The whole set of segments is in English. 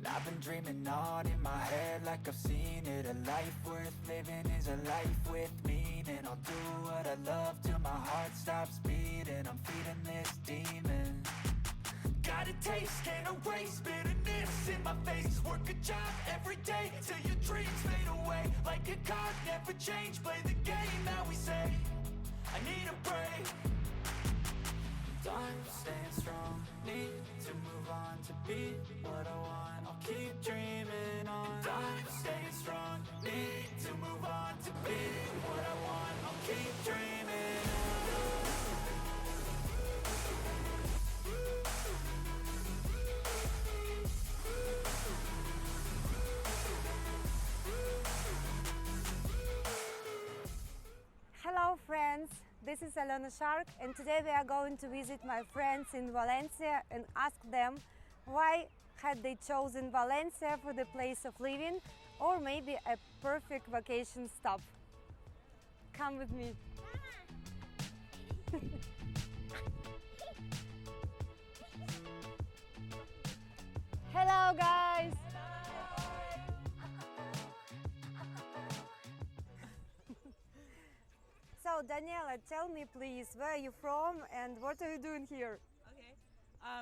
I've been dreaming on in my head like I've seen it. A life worth living is a life with meaning. I'll do what I love till my heart stops beating. I'm feeding this demon. Got a taste, can't erase bitterness in my face. Work a job every day till your dreams fade away. Like a card, never change, play the game that we say. I need a break. I'm staying strong, need to move on to be what I want. I'll keep dreaming on. I'm staying strong, need to move on to be what I want. I'll keep dreaming on. Hello friends, this is Alona Shark and today we are going to visit my friends in Valencia and ask them why had they chosen Valencia for the place of living or maybe a perfect vacation stop. Come with me. Hello guys! So Daniela, tell me please, where are you from and what are you doing here? Okay,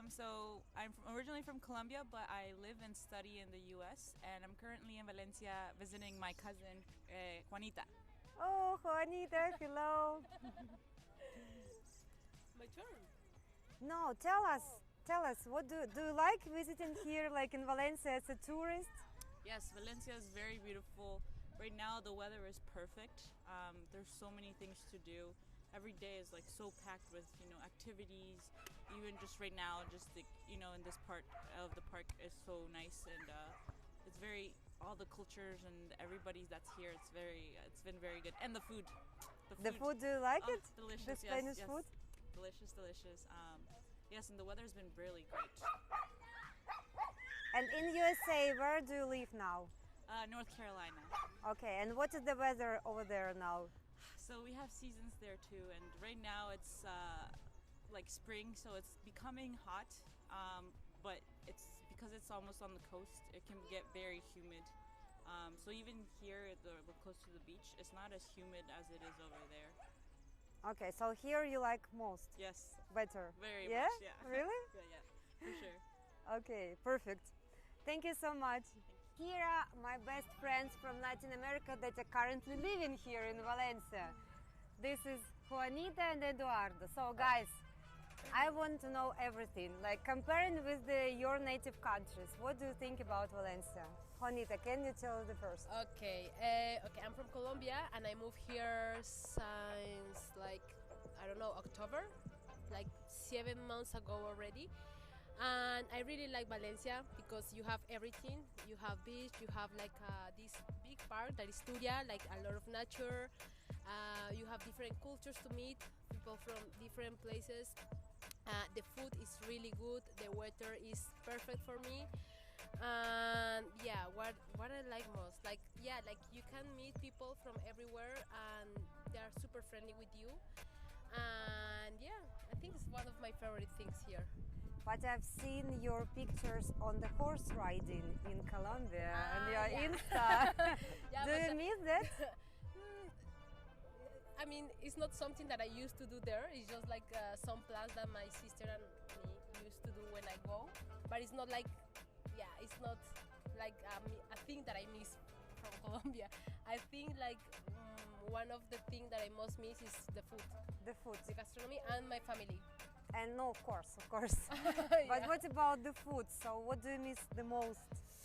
so I'm originally from Colombia, but I live and study in the US, and I'm currently in Valencia visiting my cousin, Juanita. Oh, Juanita, hello. My turn. No, tell us, what do you like visiting here, like in Valencia as a tourist? Yes, Valencia is very beautiful. Right now the weather is perfect. There's so many things to do. Every day is like so packed with activities. Even just right now, just in this part of the park is so nice, and it's very all the cultures and everybody that's here. It's been very good, and the food. The food, do you like it? Delicious. The Spanish yes. food? Delicious. Yes, and the weather's been really great. And in USA, where do you live now? North Carolina. Okay, and what is the weather over there now? So we have seasons there too, and right now it's like spring, so it's becoming hot, but it's because it's almost on the coast, it can get very humid. So even here, we're close to the beach, it's not as humid as it is over there. Okay, so here you like most? Yes. Better? Very yeah? much, yeah. Really? Yeah, for sure. Okay, perfect. Thank you so much. Here are my best friends from Latin America that are currently living here in Valencia. This is Juanita and Eduardo. So guys, I want to know everything, like comparing with your native countries. What do you think about Valencia? Juanita, can you tell the first? Okay, I'm from Colombia and I moved here since October, like 7 months ago already. And I really like Valencia because you have everything. You have beach, you have this big park that is Turia, like a lot of nature. You have different cultures to meet, people from different places. The food is really good, the weather is perfect for me. And yeah, what I like most, you can meet people from everywhere and they are super friendly with you. And yeah, I think it's one of my favorite things here. But I've seen your pictures on the horse riding in Colombia on your Insta. Yeah, do you miss that? I mean, it's not something that I used to do there. It's just like some plans that my sister and me used to do when I go. But it's not like, it's not like a thing that I miss from Colombia. I think one of the things that I most miss is the food. The food. The gastronomy and my family. And no, of course. But what about the food? So what do you miss the most?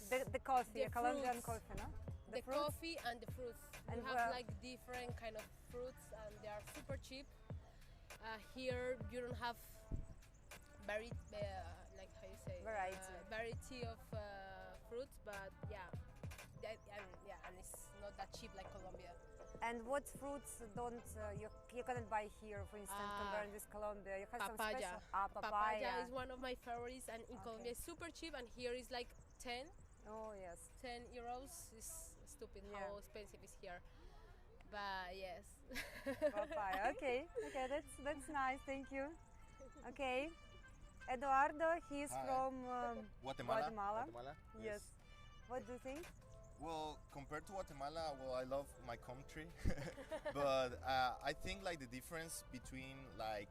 The coffee, the Colombian fruits. coffee, no? The coffee and the fruits. And we have different kind of fruits and they are super cheap. Here you don't have variety of fruits, but and it's not that cheap like Colombia. And what fruits you cannot buy here, for instance, comparing with Colombia? You have papaya. some special Papaya is one of my favorites, and in Colombia it's super cheap, and here is like 10. Oh yes. 10 euros is stupid how expensive it's here. But yes. Papaya. Okay, that's nice. Thank you. Okay. Eduardo, he's Hi. from Guatemala. Yes. What do you think? Well, compared to Guatemala, well, I love my country, but I think like the difference between like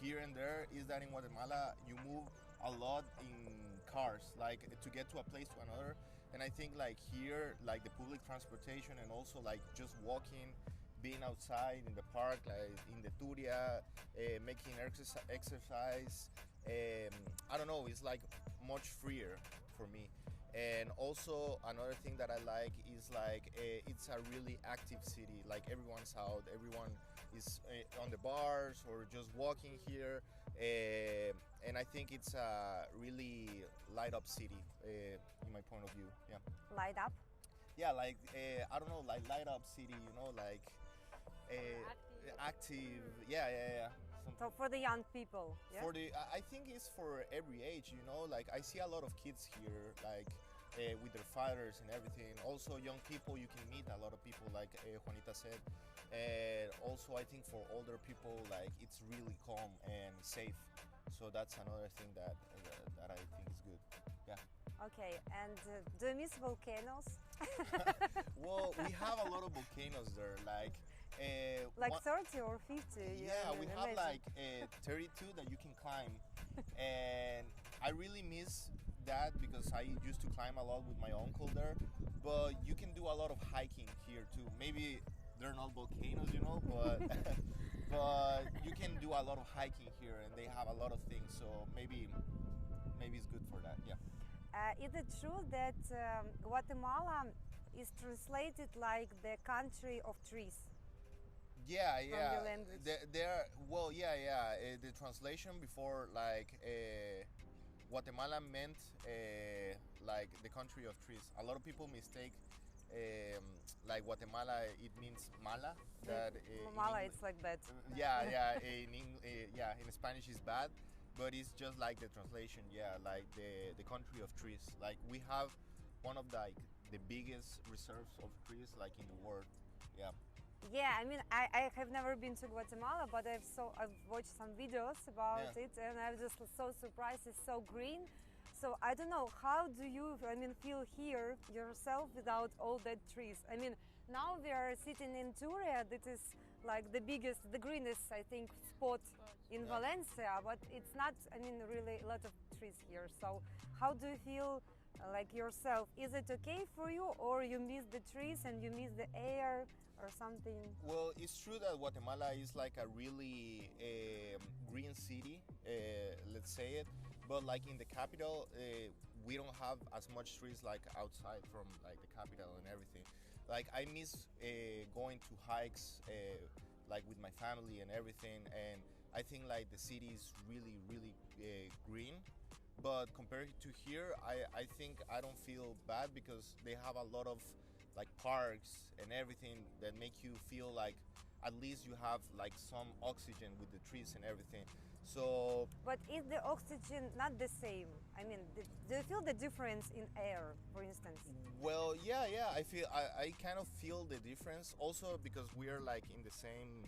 here and there is that in Guatemala you move a lot in cars, like to get to a place to another, and I think like here, like the public transportation and also like just walking, being outside in the park, like in the Turia, making exercise. I don't know, it's like much freer for me. And also another thing that I like is like it's a really active city. Like everyone's out, everyone is on the bars or just walking here, and I think it's a really light up city in my point of view. Yeah. Light up? Yeah, like I don't know, like light up city. You know, like active. Yeah. So for the young people, yeah? For the, I think it's for every age, you know. Like I see a lot of kids here, like with their fathers and everything. Also, young people, you can meet a lot of people, like Juanita said. And also, I think for older people, like it's really calm and safe. So that's another thing that I think is good. Yeah. Okay, and do you miss volcanoes? Well, we have a lot of volcanoes there, like. Like 30 or 50? Yeah, we have amazing. like 32 that you can climb, and I really miss that because I used to climb a lot with my uncle there. But you can do a lot of hiking here too. Maybe they're not volcanoes, you know, but but you can do a lot of hiking here, and they have a lot of things. So maybe it's good for that. Yeah. Is it true that Guatemala is translated like the country of trees? Yeah. your language. There. Well, yeah. The translation before, like, Guatemala meant like the country of trees. A lot of people mistake like Guatemala. It means mala. That Mala, it's like that. Yeah. In Spanish is bad, but it's just like the translation. Yeah, like the country of trees. Like we have one of the, like the biggest reserves of trees like in the world. Yeah. Yeah, I mean, I have never been to Guatemala, but I've watched some videos about Yeah. it, and I'm just so surprised. It's so green. So I don't know, how do you, feel here yourself without all that trees? I mean, now we are sitting in Turia, that is like the biggest, the greenest, I think, spot in Yeah. Valencia, but it's not, really a lot of trees here. So how do you feel like yourself? Is it okay for you, or you miss the trees and you miss the air or something? Well, it's true that Guatemala is like a really green city, let's say it. But like in the capital, we don't have as much trees like outside from like the capital and everything. Like I miss going to hikes like with my family and everything. And I think like the city is really, really green. But compared to here, I think I don't feel bad because they have a lot of like parks and everything that make you feel like at least you have like some oxygen with the trees and everything. So But is the oxygen not the same? Do you feel the difference in air, for instance? well, yeah, I kind of feel the difference also because we are like in the same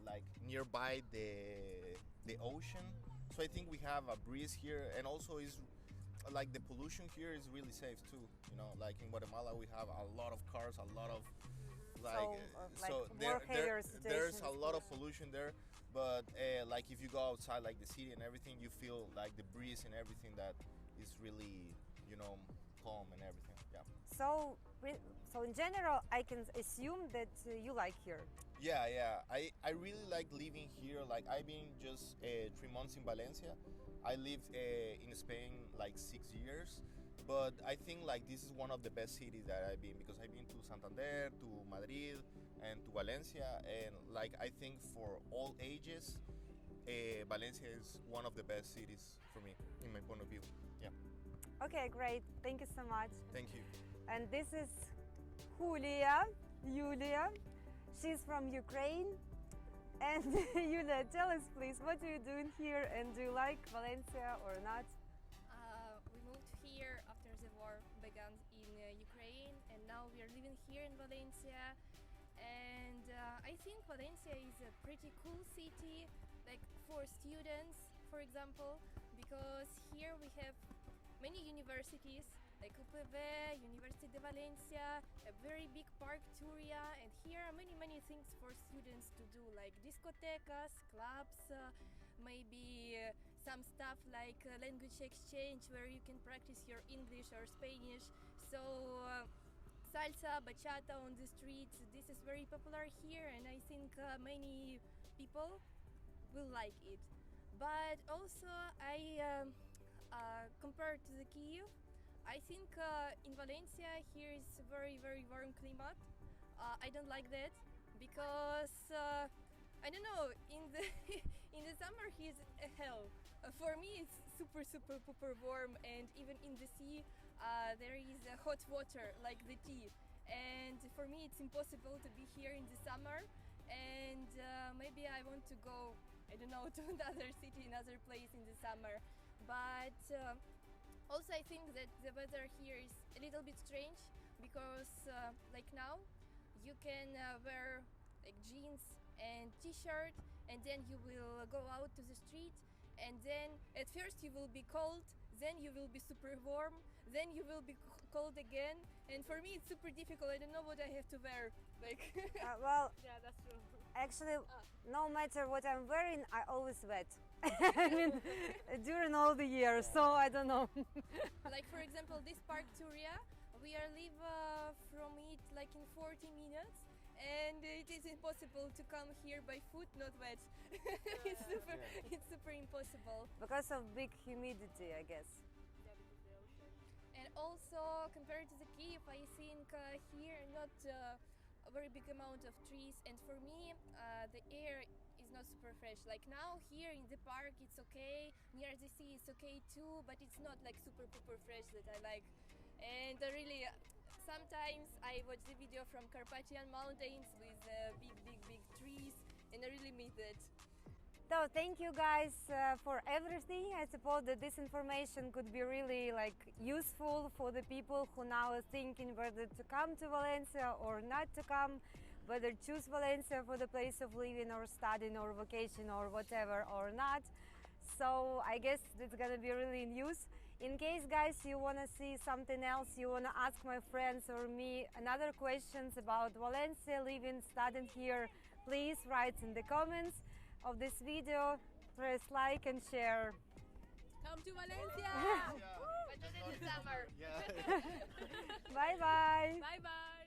like nearby the ocean. So I think we have a breeze here, and also is like the pollution here is really safe too. You know, like in Guatemala we have a lot of cars, a lot of more heavier there's situation a with lot of pollution. pollution there. But like if you go outside like the city and everything, you feel like the breeze and everything that is really, you know, calm and everything. Yeah. So in general, I can assume that you like here. Yeah. I really like living here. Like I've been just 3 months in Valencia. I lived in Spain like 6 years. But I think like this is one of the best cities that I've been, because I've been to Santander, to Madrid, and to Valencia, and like I think for all ages, Valencia is one of the best cities for me, in my point of view. Yeah. Okay, great. Thank you so much. Thank you. And this is Yulia. She's from Ukraine. And Yulia, tell us please, what are you doing here, and do you like Valencia or not? We moved here after the war began in Ukraine, and now we are living here in Valencia. And I think Valencia is a pretty cool city, like for students, for example, because here we have many universities like UPV, University de Valencia, a very big park Turia, and here are many things for students to do, like discotecas, clubs, maybe some stuff like language exchange where you can practice your English or Spanish. So salsa, bachata on the streets, this is very popular here, and I think many people will like it. But also compared to the Kyiv, I think in Valencia here is very warm climate. I don't like that because I don't know, in the in the summer he's a hell. For me it's super warm, and even in the sea there is hot water like the tea, and for me it's impossible to be here in the summer, and maybe I want to go, I don't know, to another city, another place in the summer. But also I think that the weather here is a little bit strange because like now you can wear like jeans and t-shirt, and then you will go out to the street, and then at first you will be cold, then you will be super warm, then you will be cold again, and for me it's super difficult. I don't know what I have to wear, like Well, Yeah, that's true. actually, no matter what I'm wearing, I always wet. I mean, during all the years, so I don't know. like for example this park Turia, we are live from it like in 40 minutes, and it is impossible to come here by foot not wet. It's super impossible. Because of big humidity, I guess. Yeah, because the ocean. And also compared to the Kyiv, I think here not a very big amount of trees, and for me the air is not super fresh. Like now here in the park it's okay, near the sea it's okay too, but it's not like super fresh that I like. And really sometimes I watch the video from Carpathian mountains with big trees, and I really miss it. So thank you guys for everything. I suppose that this information could be really like useful for the people who now are thinking whether to come to Valencia or not to come, whether choose Valencia for the place of living or studying or vacation or whatever or not. So I guess it's gonna be really in use. In case guys you wanna see something else, you wanna ask my friends or me another questions about Valencia, living, studying here, please write in the comments of this video, press like and share. Come to Valencia! Yeah. But not in the summer. Yeah. Bye bye. Bye bye!